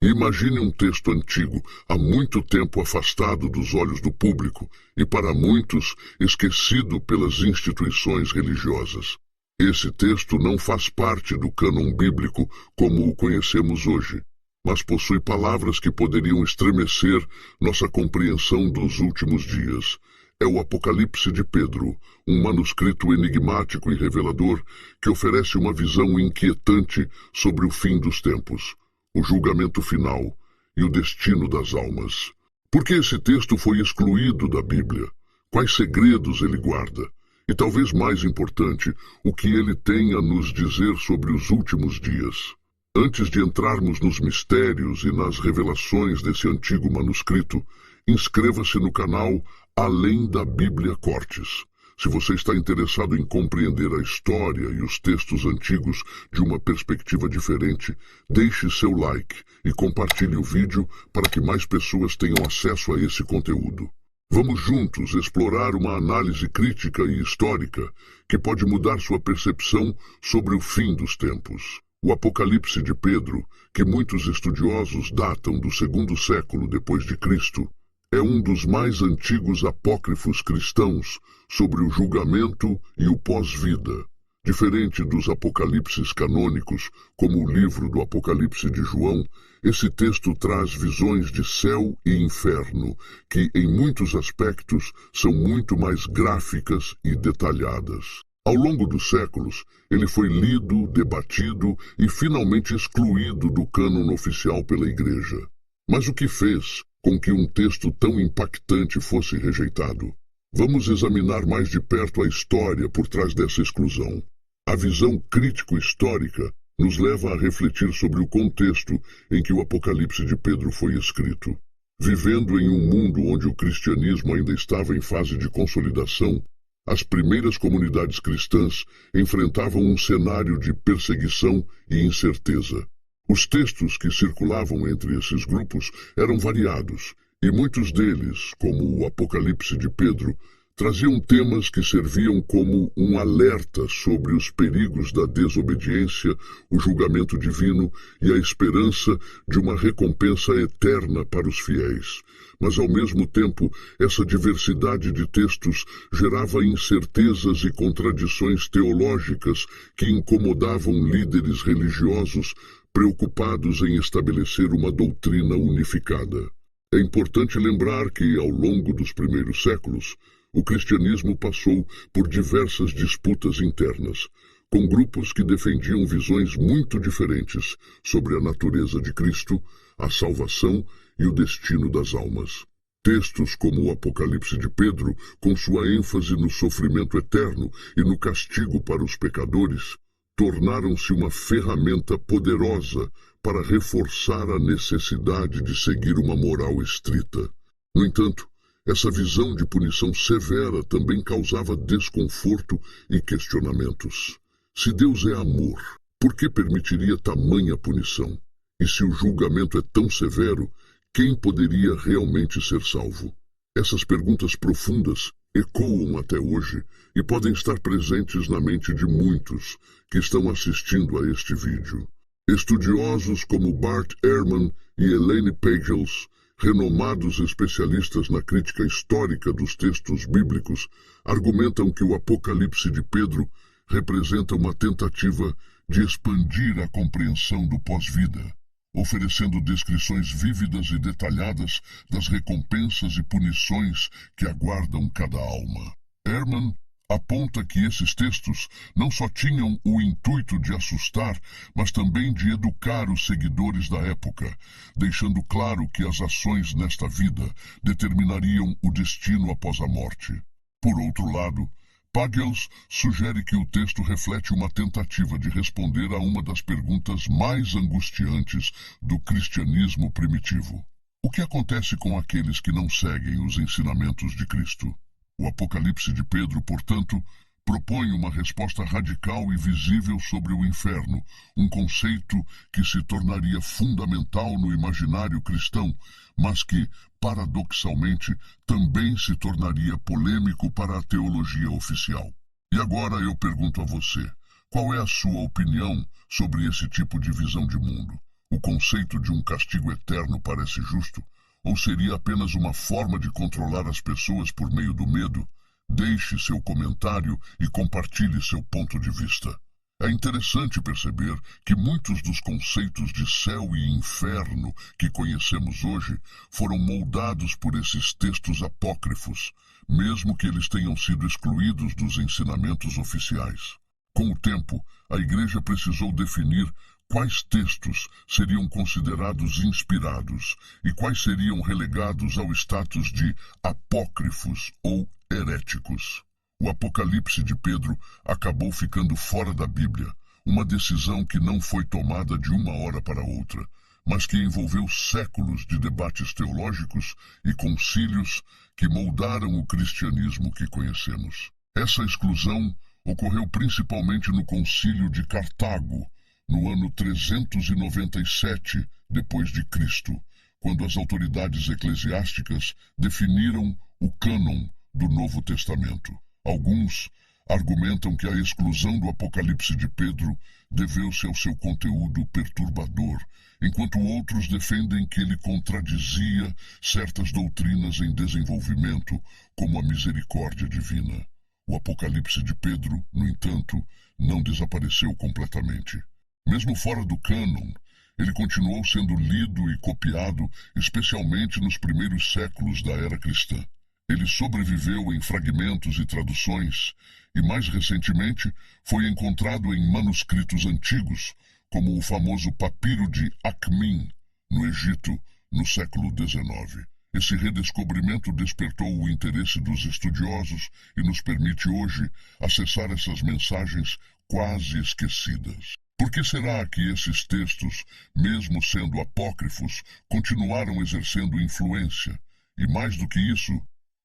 Imagine um texto antigo, há muito tempo afastado dos olhos do público e, para muitos, esquecido pelas instituições religiosas. Esse texto não faz parte do cânon bíblico como o conhecemos hoje, mas possui palavras que poderiam estremecer nossa compreensão dos últimos dias. É o Apocalipse de Pedro, um manuscrito enigmático e revelador que oferece uma visão inquietante sobre o fim dos tempos, o julgamento final e o destino das almas. Por que esse texto foi excluído da Bíblia? Quais segredos ele guarda? E talvez mais importante, o que ele tem a nos dizer sobre os últimos dias. Antes de entrarmos nos mistérios e nas revelações desse antigo manuscrito, inscreva-se no canal Além da Bíblia Cortes. Se você está interessado em compreender a história e os textos antigos de uma perspectiva diferente, deixe seu like e compartilhe o vídeo para que mais pessoas tenham acesso a esse conteúdo. Vamos juntos explorar uma análise crítica e histórica que pode mudar sua percepção sobre o fim dos tempos. O Apocalipse de Pedro, que muitos estudiosos datam do 2º século depois de Cristo, é um dos mais antigos apócrifos cristãos sobre o julgamento e o pós-vida. Diferente dos apocalipses canônicos, como o livro do Apocalipse de João, esse texto traz visões de céu e inferno, que em muitos aspectos são muito mais gráficas e detalhadas. Ao longo dos séculos, ele foi lido, debatido e finalmente excluído do cânon oficial pela Igreja. Mas o que fez com que um texto tão impactante fosse rejeitado? Vamos examinar mais de perto a história por trás dessa exclusão. A visão crítico-histórica nos leva a refletir sobre o contexto em que o Apocalipse de Pedro foi escrito. Vivendo em um mundo onde o cristianismo ainda estava em fase de consolidação, as primeiras comunidades cristãs enfrentavam um cenário de perseguição e incerteza. Os textos que circulavam entre esses grupos eram variados, e muitos deles, como o Apocalipse de Pedro, traziam temas que serviam como um alerta sobre os perigos da desobediência, o julgamento divino e a esperança de uma recompensa eterna para os fiéis. Mas, ao mesmo tempo, essa diversidade de textos gerava incertezas e contradições teológicas que incomodavam líderes religiosos preocupados em estabelecer uma doutrina unificada. É importante lembrar que, ao longo dos primeiros séculos, o cristianismo passou por diversas disputas internas, com grupos que defendiam visões muito diferentes sobre a natureza de Cristo, a salvação e o destino das almas. Textos como o Apocalipse de Pedro, com sua ênfase no sofrimento eterno e no castigo para os pecadores, tornaram-se uma ferramenta poderosa para reforçar a necessidade de seguir uma moral estrita. No entanto, essa visão de punição severa também causava desconforto e questionamentos. Se Deus é amor, por que permitiria tamanha punição? E se o julgamento é tão severo, quem poderia realmente ser salvo? Essas perguntas profundas ecoam até hoje e podem estar presentes na mente de muitos que estão assistindo a este vídeo. Estudiosos como Bart Ehrman e Elaine Pagels, renomados especialistas na crítica histórica dos textos bíblicos, argumentam que o Apocalipse de Pedro representa uma tentativa de expandir a compreensão do pós-vida, oferecendo descrições vívidas e detalhadas das recompensas e punições que aguardam cada alma. Ehrman aponta que esses textos não só tinham o intuito de assustar, mas também de educar os seguidores da época, deixando claro que as ações nesta vida determinariam o destino após a morte. Por outro lado, Pagels sugere que o texto reflete uma tentativa de responder a uma das perguntas mais angustiantes do cristianismo primitivo. O que acontece com aqueles que não seguem os ensinamentos de Cristo? O Apocalipse de Pedro, portanto, propõe uma resposta radical e visível sobre o inferno, um conceito que se tornaria fundamental no imaginário cristão, mas que, paradoxalmente, também se tornaria polêmico para a teologia oficial. E agora eu pergunto a você, qual é a sua opinião sobre esse tipo de visão de mundo? O conceito de um castigo eterno parece justo? Ou seria apenas uma forma de controlar as pessoas por meio do medo? Deixe seu comentário e compartilhe seu ponto de vista. É interessante perceber que muitos dos conceitos de céu e inferno que conhecemos hoje foram moldados por esses textos apócrifos, mesmo que eles tenham sido excluídos dos ensinamentos oficiais. Com o tempo, a Igreja precisou definir quais textos seriam considerados inspirados e quais seriam relegados ao status de apócrifos ou heréticos. O Apocalipse de Pedro acabou ficando fora da Bíblia, uma decisão que não foi tomada de uma hora para outra, mas que envolveu séculos de debates teológicos e concílios que moldaram o cristianismo que conhecemos. Essa exclusão ocorreu principalmente no Concílio de Cartago, no ano 397 depois de Cristo, quando as autoridades eclesiásticas definiram o cânon do Novo Testamento. Alguns argumentam que a exclusão do Apocalipse de Pedro deveu-se ao seu conteúdo perturbador, enquanto outros defendem que ele contradizia certas doutrinas em desenvolvimento, como a misericórdia divina. O Apocalipse de Pedro, no entanto, não desapareceu completamente. Mesmo fora do cânon, ele continuou sendo lido e copiado, especialmente nos primeiros séculos da era cristã. Ele sobreviveu em fragmentos e traduções, e mais recentemente foi encontrado em manuscritos antigos, como o famoso Papiro de Akhmin, no Egito, no século XIX. Esse redescobrimento despertou o interesse dos estudiosos e nos permite hoje acessar essas mensagens quase esquecidas. Por que será que esses textos, mesmo sendo apócrifos, continuaram exercendo influência? E mais do que isso,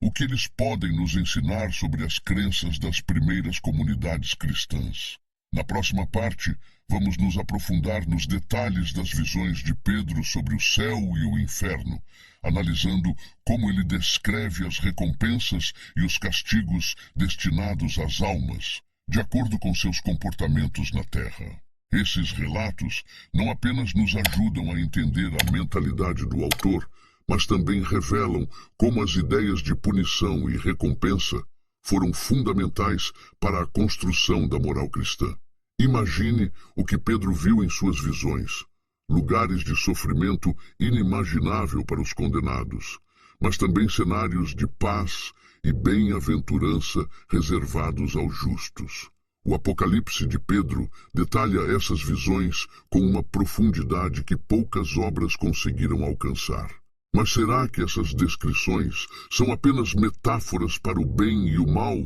o que eles podem nos ensinar sobre as crenças das primeiras comunidades cristãs? Na próxima parte, vamos nos aprofundar nos detalhes das visões de Pedro sobre o céu e o inferno, analisando como ele descreve as recompensas e os castigos destinados às almas, de acordo com seus comportamentos na terra. Esses relatos não apenas nos ajudam a entender a mentalidade do autor, mas também revelam como as ideias de punição e recompensa foram fundamentais para a construção da moral cristã. Imagine o que Pedro viu em suas visões, lugares de sofrimento inimaginável para os condenados, mas também cenários de paz e bem-aventurança reservados aos justos. O Apocalipse de Pedro detalha essas visões com uma profundidade que poucas obras conseguiram alcançar. Mas será que essas descrições são apenas metáforas para o bem e o mal,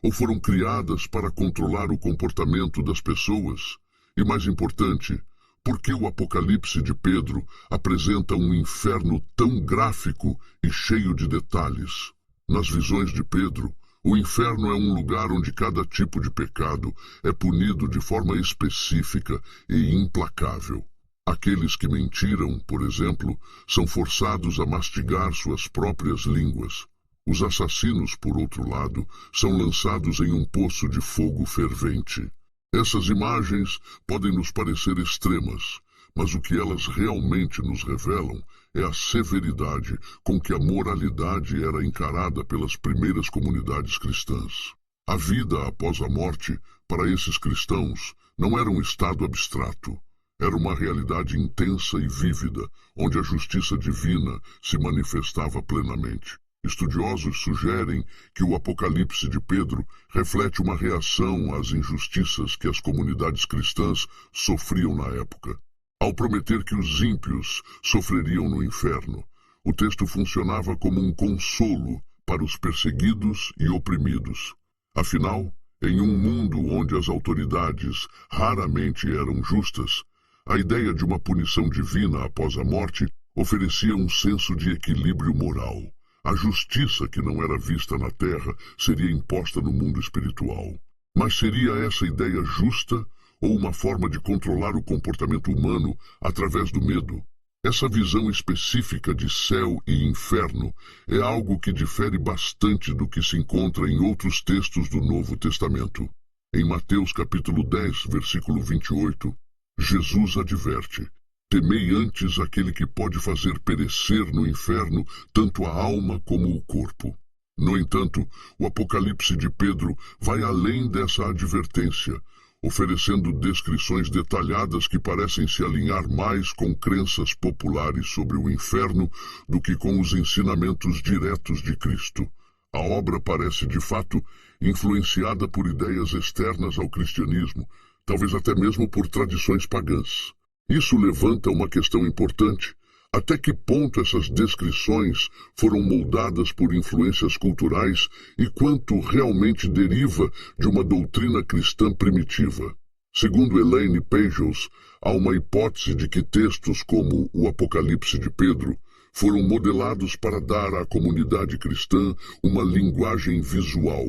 ou foram criadas para controlar o comportamento das pessoas? E mais importante, por que o Apocalipse de Pedro apresenta um inferno tão gráfico e cheio de detalhes? Nas visões de Pedro, o inferno é um lugar onde cada tipo de pecado é punido de forma específica e implacável. Aqueles que mentiram, por exemplo, são forçados a mastigar suas próprias línguas. Os assassinos, por outro lado, são lançados em um poço de fogo fervente. Essas imagens podem nos parecer extremas, mas o que elas realmente nos revelam é a severidade com que a moralidade era encarada pelas primeiras comunidades cristãs. A vida após a morte, para esses cristãos, não era um estado abstrato. Era uma realidade intensa e vívida, onde a justiça divina se manifestava plenamente. Estudiosos sugerem que o Apocalipse de Pedro reflete uma reação às injustiças que as comunidades cristãs sofriam na época. Ao prometer que os ímpios sofreriam no inferno, o texto funcionava como um consolo para os perseguidos e oprimidos. Afinal, em um mundo onde as autoridades raramente eram justas, a ideia de uma punição divina após a morte oferecia um senso de equilíbrio moral. A justiça que não era vista na terra seria imposta no mundo espiritual. Mas seria essa ideia justa ou uma forma de controlar o comportamento humano através do medo? Essa visão específica de céu e inferno é algo que difere bastante do que se encontra em outros textos do Novo Testamento. Em Mateus capítulo 10, versículo 28, Jesus adverte: Temei antes aquele que pode fazer perecer no inferno tanto a alma como o corpo. No entanto, o Apocalipse de Pedro vai além dessa advertência, oferecendo descrições detalhadas que parecem se alinhar mais com crenças populares sobre o inferno do que com os ensinamentos diretos de Cristo. A obra parece, de fato, influenciada por ideias externas ao cristianismo, talvez até mesmo por tradições pagãs. Isso levanta uma questão importante. Até que ponto essas descrições foram moldadas por influências culturais e quanto realmente deriva de uma doutrina cristã primitiva? Segundo Elaine Pagels, há uma hipótese de que textos como o Apocalipse de Pedro foram modelados para dar à comunidade cristã uma linguagem visual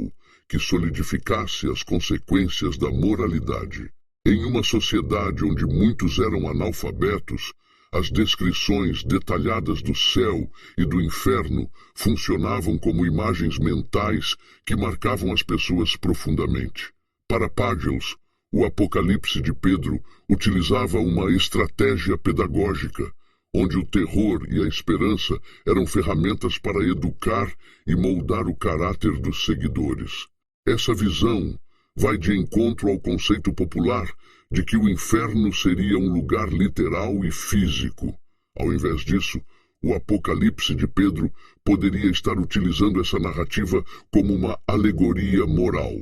que solidificasse as consequências da moralidade. Em uma sociedade onde muitos eram analfabetos, as descrições detalhadas do céu e do inferno funcionavam como imagens mentais que marcavam as pessoas profundamente. Para Pagels, o Apocalipse de Pedro utilizava uma estratégia pedagógica, onde o terror e a esperança eram ferramentas para educar e moldar o caráter dos seguidores. Essa visão vai de encontro ao conceito popular de que o inferno seria um lugar literal e físico. Ao invés disso, o Apocalipse de Pedro poderia estar utilizando essa narrativa como uma alegoria moral.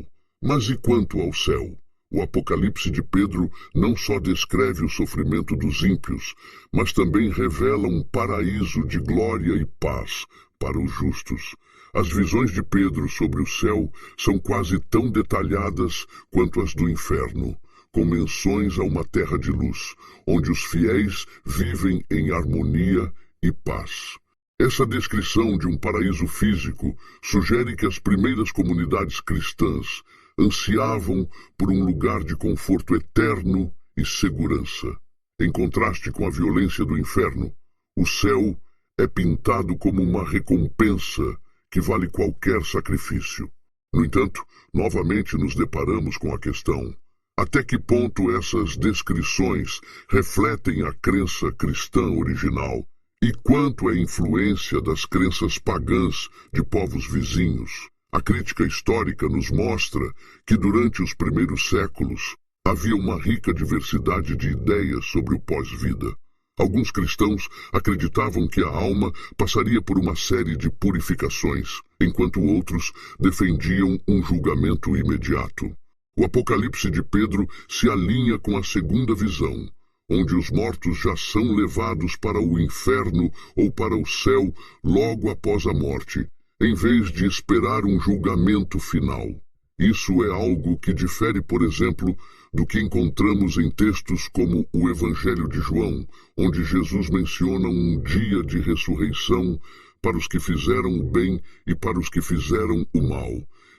Mas e quanto ao céu? O Apocalipse de Pedro não só descreve o sofrimento dos ímpios, mas também revela um paraíso de glória e paz para os justos. As visões de Pedro sobre o céu são quase tão detalhadas quanto as do inferno, com menções a uma terra de luz, onde os fiéis vivem em harmonia e paz. Essa descrição de um paraíso físico sugere que as primeiras comunidades cristãs ansiavam por um lugar de conforto eterno e segurança. Em contraste com a violência do inferno, o céu é pintado como uma recompensa que vale qualquer sacrifício. No entanto, novamente nos deparamos com a questão: até que ponto essas descrições refletem a crença cristã original e quanto é influência das crenças pagãs de povos vizinhos? A crítica histórica nos mostra que durante os primeiros séculos havia uma rica diversidade de ideias sobre o pós-vida. Alguns cristãos acreditavam que a alma passaria por uma série de purificações, enquanto outros defendiam um julgamento imediato. O Apocalipse de Pedro se alinha com a segunda visão, onde os mortos já são levados para o inferno ou para o céu logo após a morte, em vez de esperar um julgamento final. Isso é algo que difere, por exemplo, do que encontramos em textos como o Evangelho de João, onde Jesus menciona um dia de ressurreição para os que fizeram o bem e para os que fizeram o mal,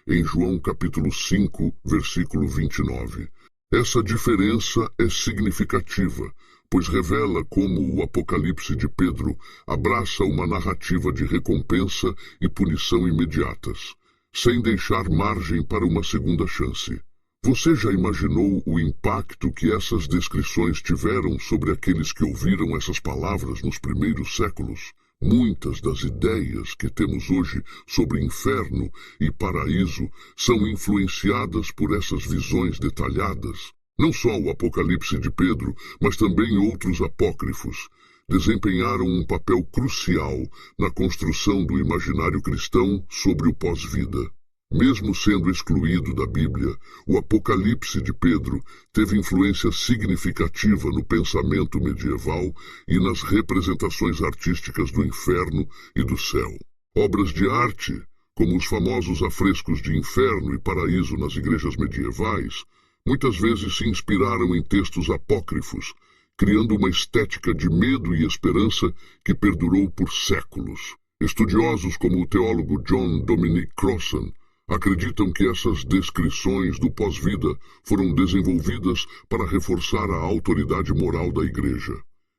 em João capítulo 5, versículo 29. Essa diferença é significativa, pois revela como o Apocalipse de Pedro abraça uma narrativa de recompensa e punição imediatas, sem deixar margem para uma segunda chance. Você já imaginou o impacto que essas descrições tiveram sobre aqueles que ouviram essas palavras nos primeiros séculos? Muitas das ideias que temos hoje sobre inferno e paraíso são influenciadas por essas visões detalhadas. Não só o Apocalipse de Pedro, mas também outros apócrifos desempenharam um papel crucial na construção do imaginário cristão sobre o pós-vida. Mesmo sendo excluído da Bíblia, o Apocalipse de Pedro teve influência significativa no pensamento medieval e nas representações artísticas do inferno e do céu. Obras de arte, como os famosos afrescos de inferno e paraíso nas igrejas medievais, muitas vezes se inspiraram em textos apócrifos, criando uma estética de medo e esperança que perdurou por séculos. Estudiosos como o teólogo John Dominic Crossan acreditam que essas descrições do pós-vida foram desenvolvidas para reforçar a autoridade moral da Igreja.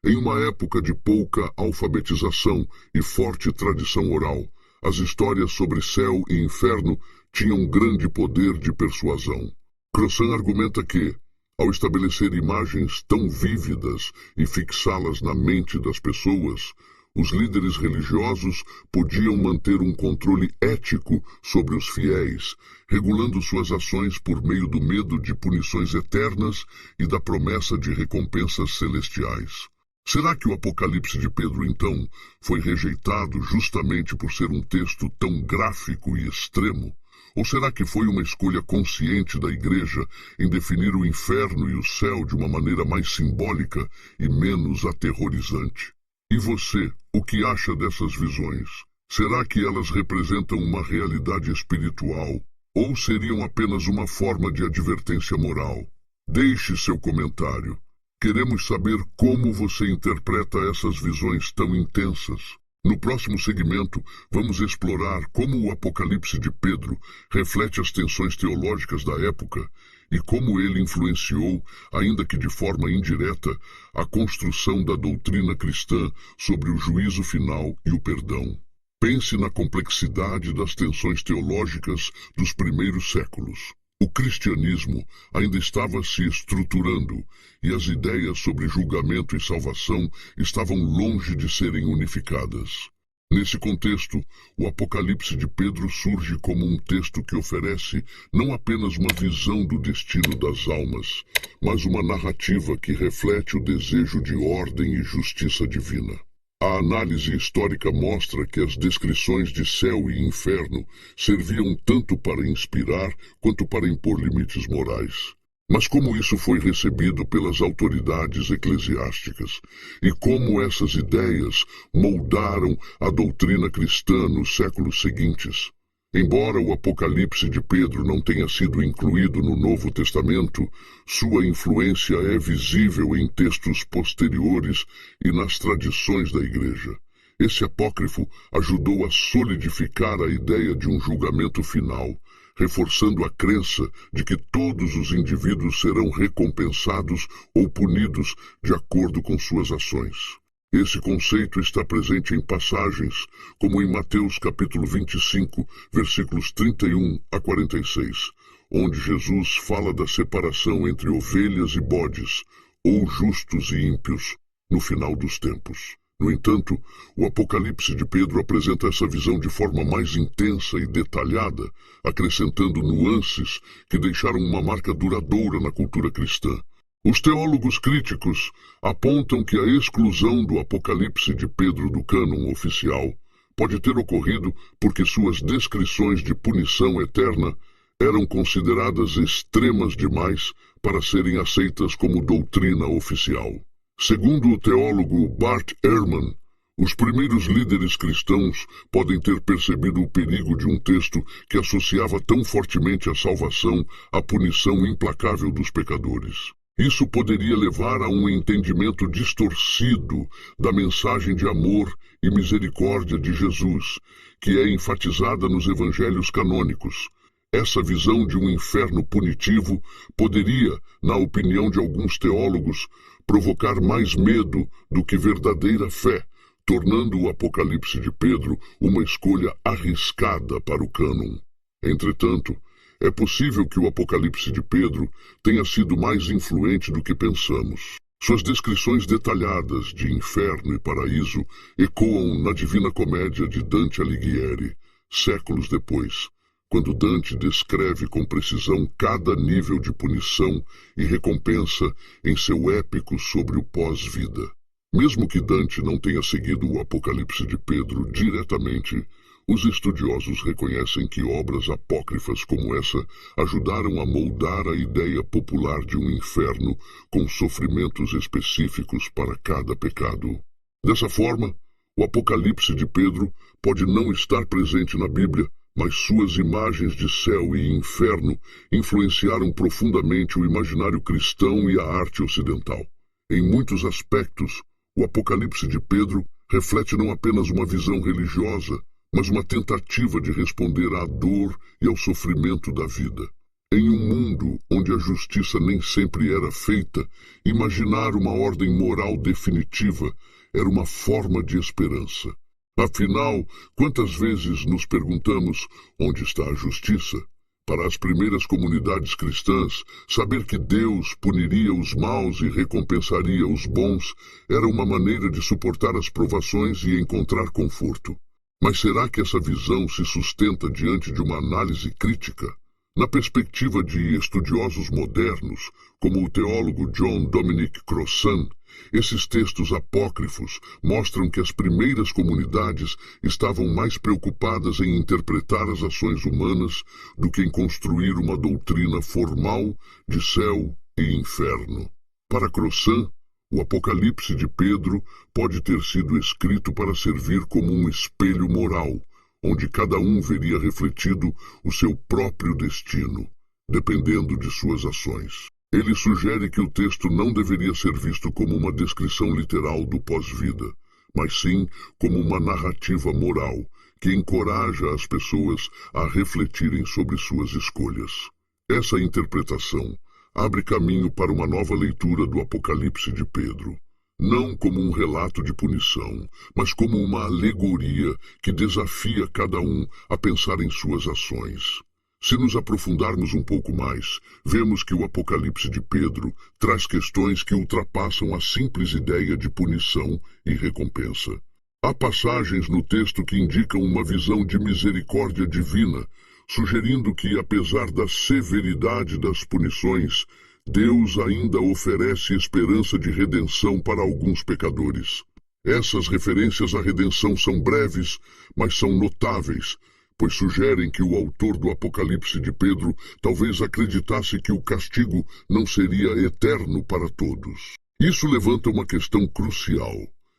Em uma época de pouca alfabetização e forte tradição oral, as histórias sobre céu e inferno tinham grande poder de persuasão. Crossan argumenta que, Ao estabelecer imagens tão vívidas e fixá-las na mente das pessoas, os líderes religiosos podiam manter um controle ético sobre os fiéis, regulando suas ações por meio do medo de punições eternas e da promessa de recompensas celestiais. Será que o Apocalipse de Pedro, então, foi rejeitado justamente por ser um texto tão gráfico e extremo? Ou será que foi uma escolha consciente da Igreja em definir o inferno e o céu de uma maneira mais simbólica e menos aterrorizante? E você, o que acha dessas visões? Será que elas representam uma realidade espiritual ou seriam apenas uma forma de advertência moral? Deixe seu comentário. Queremos saber como você interpreta essas visões tão intensas. No próximo segmento, vamos explorar como o Apocalipse de Pedro reflete as tensões teológicas da época e como ele influenciou, ainda que de forma indireta, a construção da doutrina cristã sobre o juízo final e o perdão. Pense na complexidade das tensões teológicas dos primeiros séculos. O cristianismo ainda estava se estruturando e as ideias sobre julgamento e salvação estavam longe de serem unificadas. Nesse contexto, o Apocalipse de Pedro surge como um texto que oferece não apenas uma visão do destino das almas, mas uma narrativa que reflete o desejo de ordem e justiça divina. A análise histórica mostra que as descrições de céu e inferno serviam tanto para inspirar quanto para impor limites morais. Mas como isso foi recebido pelas autoridades eclesiásticas? E como essas ideias moldaram a doutrina cristã nos séculos seguintes? Embora o Apocalipse de Pedro não tenha sido incluído no Novo Testamento, sua influência é visível em textos posteriores e nas tradições da Igreja. Esse apócrifo ajudou a solidificar a ideia de um julgamento final, reforçando a crença de que todos os indivíduos serão recompensados ou punidos de acordo com suas ações. Esse conceito está presente em passagens, como em Mateus capítulo 25, versículos 31 a 46, onde Jesus fala da separação entre ovelhas e bodes, ou justos e ímpios, no final dos tempos. No entanto, o Apocalipse de Pedro apresenta essa visão de forma mais intensa e detalhada, acrescentando nuances que deixaram uma marca duradoura na cultura cristã. Os teólogos críticos apontam que a exclusão do Apocalipse de Pedro do cânon oficial pode ter ocorrido porque suas descrições de punição eterna eram consideradas extremas demais para serem aceitas como doutrina oficial. Segundo o teólogo Bart Ehrman, os primeiros líderes cristãos podem ter percebido o perigo de um texto que associava tão fortemente a salvação à punição implacável dos pecadores. Isso poderia levar a um entendimento distorcido da mensagem de amor e misericórdia de Jesus, que é enfatizada nos evangelhos canônicos. Essa visão de um inferno punitivo poderia, na opinião de alguns teólogos, provocar mais medo do que verdadeira fé, tornando o Apocalipse de Pedro uma escolha arriscada para o cânon. Entretanto, é possível que o Apocalipse de Pedro tenha sido mais influente do que pensamos. Suas descrições detalhadas de inferno e paraíso ecoam na Divina Comédia de Dante Alighieri, séculos depois, quando Dante descreve com precisão cada nível de punição e recompensa em seu épico sobre o pós-vida. Mesmo que Dante não tenha seguido o Apocalipse de Pedro diretamente, os estudiosos reconhecem que obras apócrifas como essa ajudaram a moldar a ideia popular de um inferno com sofrimentos específicos para cada pecado. Dessa forma, o Apocalipse de Pedro pode não estar presente na Bíblia, mas suas imagens de céu e inferno influenciaram profundamente o imaginário cristão e a arte ocidental. Em muitos aspectos, o Apocalipse de Pedro reflete não apenas uma visão religiosa, mas uma tentativa de responder à dor e ao sofrimento da vida. Em um mundo onde a justiça nem sempre era feita, imaginar uma ordem moral definitiva era uma forma de esperança. Afinal, quantas vezes nos perguntamos onde está a justiça? Para as primeiras comunidades cristãs, saber que Deus puniria os maus e recompensaria os bons era uma maneira de suportar as provações e encontrar conforto. Mas será que essa visão se sustenta diante de uma análise crítica? Na perspectiva de estudiosos modernos, como o teólogo John Dominic Crossan, esses textos apócrifos mostram que as primeiras comunidades estavam mais preocupadas em interpretar as ações humanas do que em construir uma doutrina formal de céu e inferno. Para Crossan, o Apocalipse de Pedro pode ter sido escrito para servir como um espelho moral, onde cada um veria refletido o seu próprio destino, dependendo de suas ações. Ele sugere que o texto não deveria ser visto como uma descrição literal do pós-vida, mas sim como uma narrativa moral que encoraja as pessoas a refletirem sobre suas escolhas. Essa interpretação abre caminho para uma nova leitura do Apocalipse de Pedro, não como um relato de punição, mas como uma alegoria que desafia cada um a pensar em suas ações. Se nos aprofundarmos um pouco mais, vemos que o Apocalipse de Pedro traz questões que ultrapassam a simples ideia de punição e recompensa. Há passagens no texto que indicam uma visão de misericórdia divina, sugerindo que, apesar da severidade das punições, Deus ainda oferece esperança de redenção para alguns pecadores. Essas referências à redenção são breves, mas são notáveis, pois sugerem que o autor do Apocalipse de Pedro talvez acreditasse que o castigo não seria eterno para todos. Isso levanta uma questão crucial.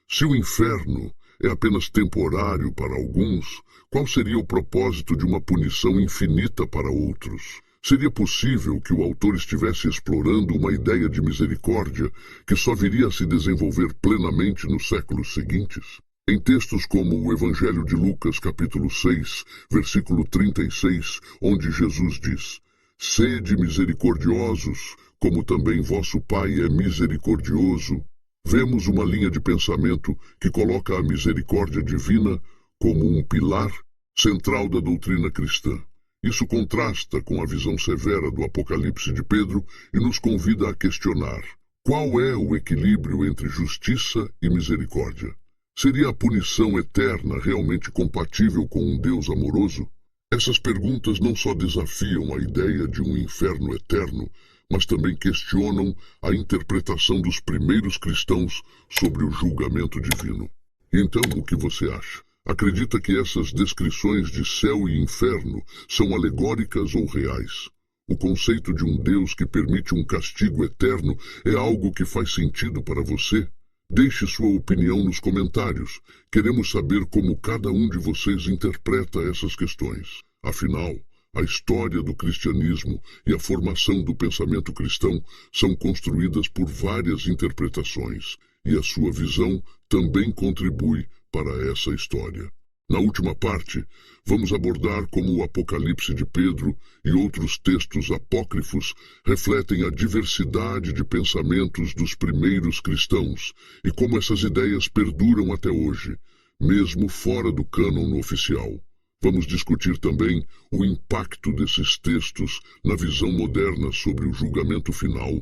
Se o inferno é apenas temporário para alguns, qual seria o propósito de uma punição infinita para outros? Seria possível que o autor estivesse explorando uma ideia de misericórdia que só viria a se desenvolver plenamente nos séculos seguintes? Em textos como o Evangelho de Lucas, capítulo 6, versículo 36, onde Jesus diz: "Sede misericordiosos, como também vosso Pai é misericordioso", vemos uma linha de pensamento que coloca a misericórdia divina como um pilar central da doutrina cristã. Isso contrasta com a visão severa do Apocalipse de Pedro e nos convida a questionar: qual é o equilíbrio entre justiça e misericórdia? Seria a punição eterna realmente compatível com um Deus amoroso? Essas perguntas não só desafiam a ideia de um inferno eterno, mas também questionam a interpretação dos primeiros cristãos sobre o julgamento divino. Então, o que você acha? Acredita que essas descrições de céu e inferno são alegóricas ou reais? O conceito de um Deus que permite um castigo eterno é algo que faz sentido para você? Deixe sua opinião nos comentários. Queremos saber como cada um de vocês interpreta essas questões. Afinal, a história do cristianismo e a formação do pensamento cristão são construídas por várias interpretações, e a sua visão também contribui para essa história. Na última parte, vamos abordar como o Apocalipse de Pedro e outros textos apócrifos refletem a diversidade de pensamentos dos primeiros cristãos e como essas ideias perduram até hoje, mesmo fora do cânon oficial. Vamos discutir também o impacto desses textos na visão moderna sobre o julgamento final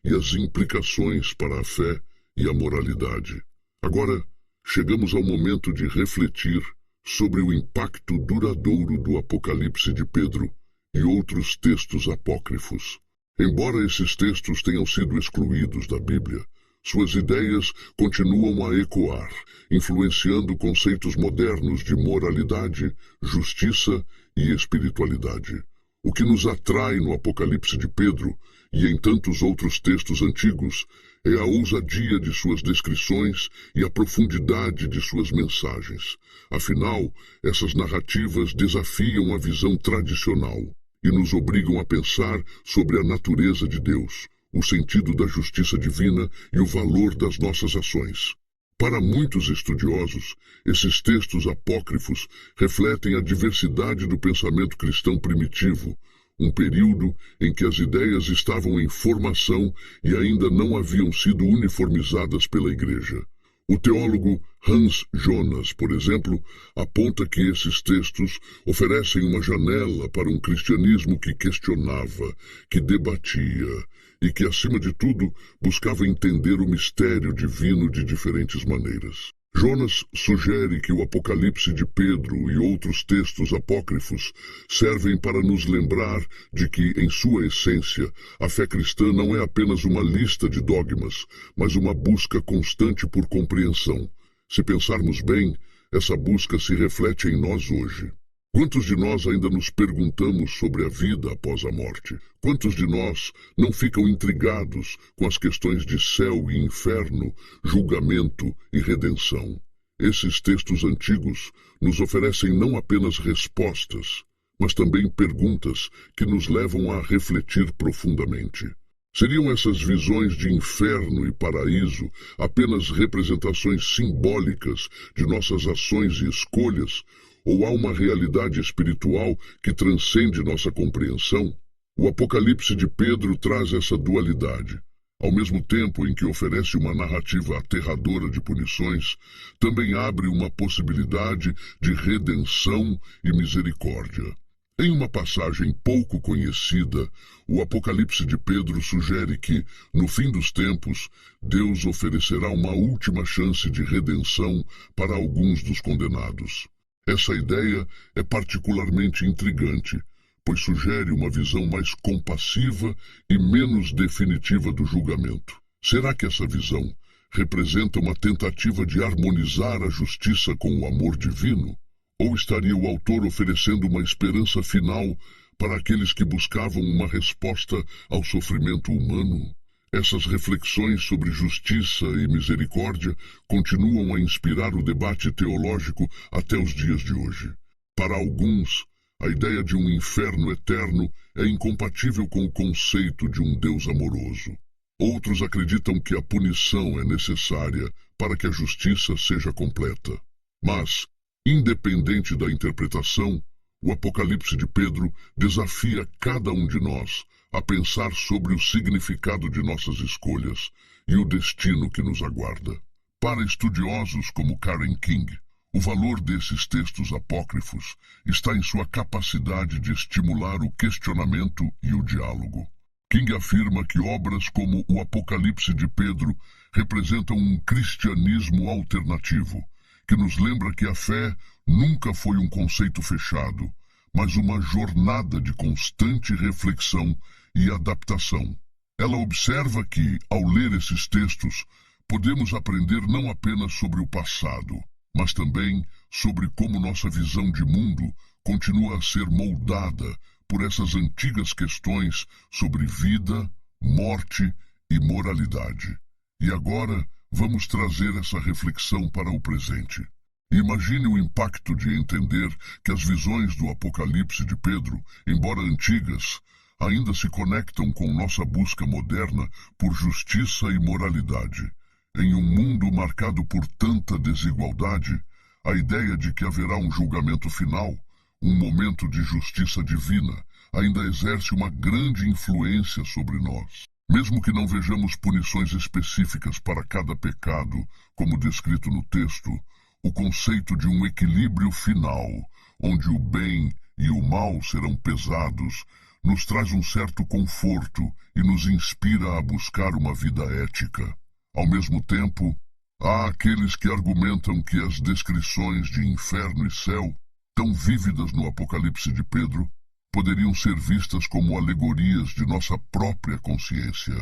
e as implicações para a fé e a moralidade. Agora, chegamos ao momento de refletir sobre o impacto duradouro do Apocalipse de Pedro e outros textos apócrifos. Embora esses textos tenham sido excluídos da Bíblia, suas ideias continuam a ecoar, influenciando conceitos modernos de moralidade, justiça e espiritualidade. O que nos atrai no Apocalipse de Pedro e em tantos outros textos antigos é a ousadia de suas descrições e a profundidade de suas mensagens. Afinal, essas narrativas desafiam a visão tradicional e nos obrigam a pensar sobre a natureza de Deus, o sentido da justiça divina e o valor das nossas ações. Para muitos estudiosos, esses textos apócrifos refletem a diversidade do pensamento cristão primitivo, um período em que as ideias estavam em formação e ainda não haviam sido uniformizadas pela Igreja. O teólogo Hans Jonas, por exemplo, aponta que esses textos oferecem uma janela para um cristianismo que questionava, que debatia e que, acima de tudo, buscava entender o mistério divino de diferentes maneiras. Jonas sugere que o Apocalipse de Pedro e outros textos apócrifos servem para nos lembrar de que, em sua essência, a fé cristã não é apenas uma lista de dogmas, mas uma busca constante por compreensão. Se pensarmos bem, essa busca se reflete em nós hoje. Quantos de nós ainda nos perguntamos sobre a vida após a morte? Quantos de nós não ficam intrigados com as questões de céu e inferno, julgamento e redenção? Esses textos antigos nos oferecem não apenas respostas, mas também perguntas que nos levam a refletir profundamente. Seriam essas visões de inferno e paraíso apenas representações simbólicas de nossas ações e escolhas? Ou há uma realidade espiritual que transcende nossa compreensão? O Apocalipse de Pedro traz essa dualidade. Ao mesmo tempo em que oferece uma narrativa aterradora de punições, também abre uma possibilidade de redenção e misericórdia. Em uma passagem pouco conhecida, o Apocalipse de Pedro sugere que, no fim dos tempos, Deus oferecerá uma última chance de redenção para alguns dos condenados. Essa ideia é particularmente intrigante, pois sugere uma visão mais compassiva e menos definitiva do julgamento. Será que essa visão representa uma tentativa de harmonizar a justiça com o amor divino? Ou estaria o autor oferecendo uma esperança final para aqueles que buscavam uma resposta ao sofrimento humano? Essas reflexões sobre justiça e misericórdia continuam a inspirar o debate teológico até os dias de hoje. Para alguns, a ideia de um inferno eterno é incompatível com o conceito de um Deus amoroso. Outros acreditam que a punição é necessária para que a justiça seja completa. Mas, independente da interpretação, o Apocalipse de Pedro desafia cada um de nós a pensar sobre o significado de nossas escolhas e o destino que nos aguarda. Para estudiosos como Karen King, o valor desses textos apócrifos está em sua capacidade de estimular o questionamento e o diálogo. King afirma que obras como o Apocalipse de Pedro representam um cristianismo alternativo, que nos lembra que a fé nunca foi um conceito fechado, mas uma jornada de constante reflexão e adaptação. Ela observa que, ao ler esses textos, podemos aprender não apenas sobre o passado, mas também sobre como nossa visão de mundo continua a ser moldada por essas antigas questões sobre vida, morte e moralidade. E agora vamos trazer essa reflexão para o presente. Imagine o impacto de entender que as visões do Apocalipse de Pedro, embora antigas, ainda se conectam com nossa busca moderna por justiça e moralidade. Em um mundo marcado por tanta desigualdade, a ideia de que haverá um julgamento final, um momento de justiça divina, ainda exerce uma grande influência sobre nós. Mesmo que não vejamos punições específicas para cada pecado, como descrito no texto, o conceito de um equilíbrio final, onde o bem e o mal serão pesados, nos traz um certo conforto e nos inspira a buscar uma vida ética. Ao mesmo tempo, há aqueles que argumentam que as descrições de inferno e céu, tão vívidas no Apocalipse de Pedro, poderiam ser vistas como alegorias de nossa própria consciência.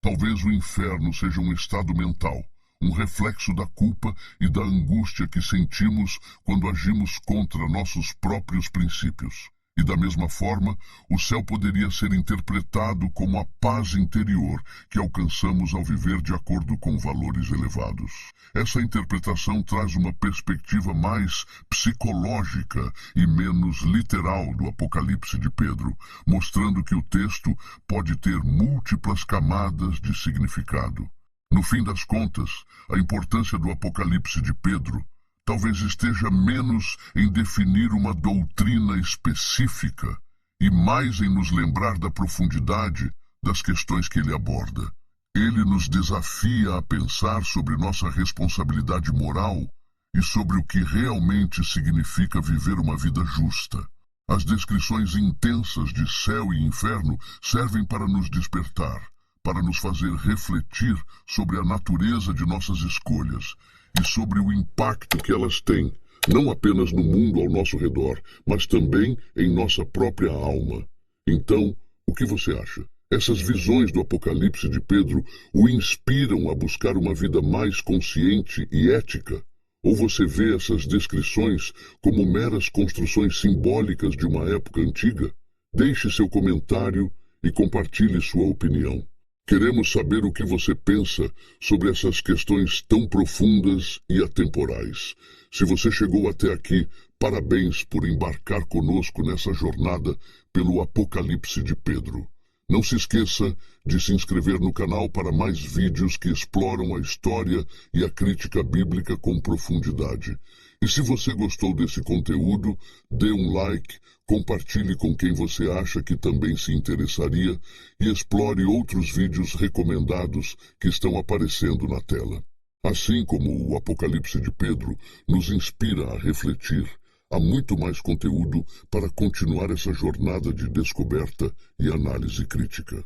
Talvez o inferno seja um estado mental, um reflexo da culpa e da angústia que sentimos quando agimos contra nossos próprios princípios. E da mesma forma, o céu poderia ser interpretado como a paz interior que alcançamos ao viver de acordo com valores elevados. Essa interpretação traz uma perspectiva mais psicológica e menos literal do Apocalipse de Pedro, mostrando que o texto pode ter múltiplas camadas de significado. No fim das contas, a importância do Apocalipse de Pedro talvez esteja menos em definir uma doutrina específica e mais em nos lembrar da profundidade das questões que ele aborda. Ele nos desafia a pensar sobre nossa responsabilidade moral e sobre o que realmente significa viver uma vida justa. As descrições intensas de céu e inferno servem para nos despertar, para nos fazer refletir sobre a natureza de nossas escolhas e sobre o impacto que elas têm, não apenas no mundo ao nosso redor, mas também em nossa própria alma. Então, o que você acha? Essas visões do Apocalipse de Pedro o inspiram a buscar uma vida mais consciente e ética? Ou você vê essas descrições como meras construções simbólicas de uma época antiga? Deixe seu comentário e compartilhe sua opinião. Queremos saber o que você pensa sobre essas questões tão profundas e atemporais. Se você chegou até aqui, parabéns por embarcar conosco nessa jornada pelo Apocalipse de Pedro. Não se esqueça de se inscrever no canal para mais vídeos que exploram a história e a crítica bíblica com profundidade. E se você gostou desse conteúdo, dê um like, compartilhe com quem você acha que também se interessaria e explore outros vídeos recomendados que estão aparecendo na tela. Assim como o Apocalipse de Pedro nos inspira a refletir, há muito mais conteúdo para continuar essa jornada de descoberta e análise crítica.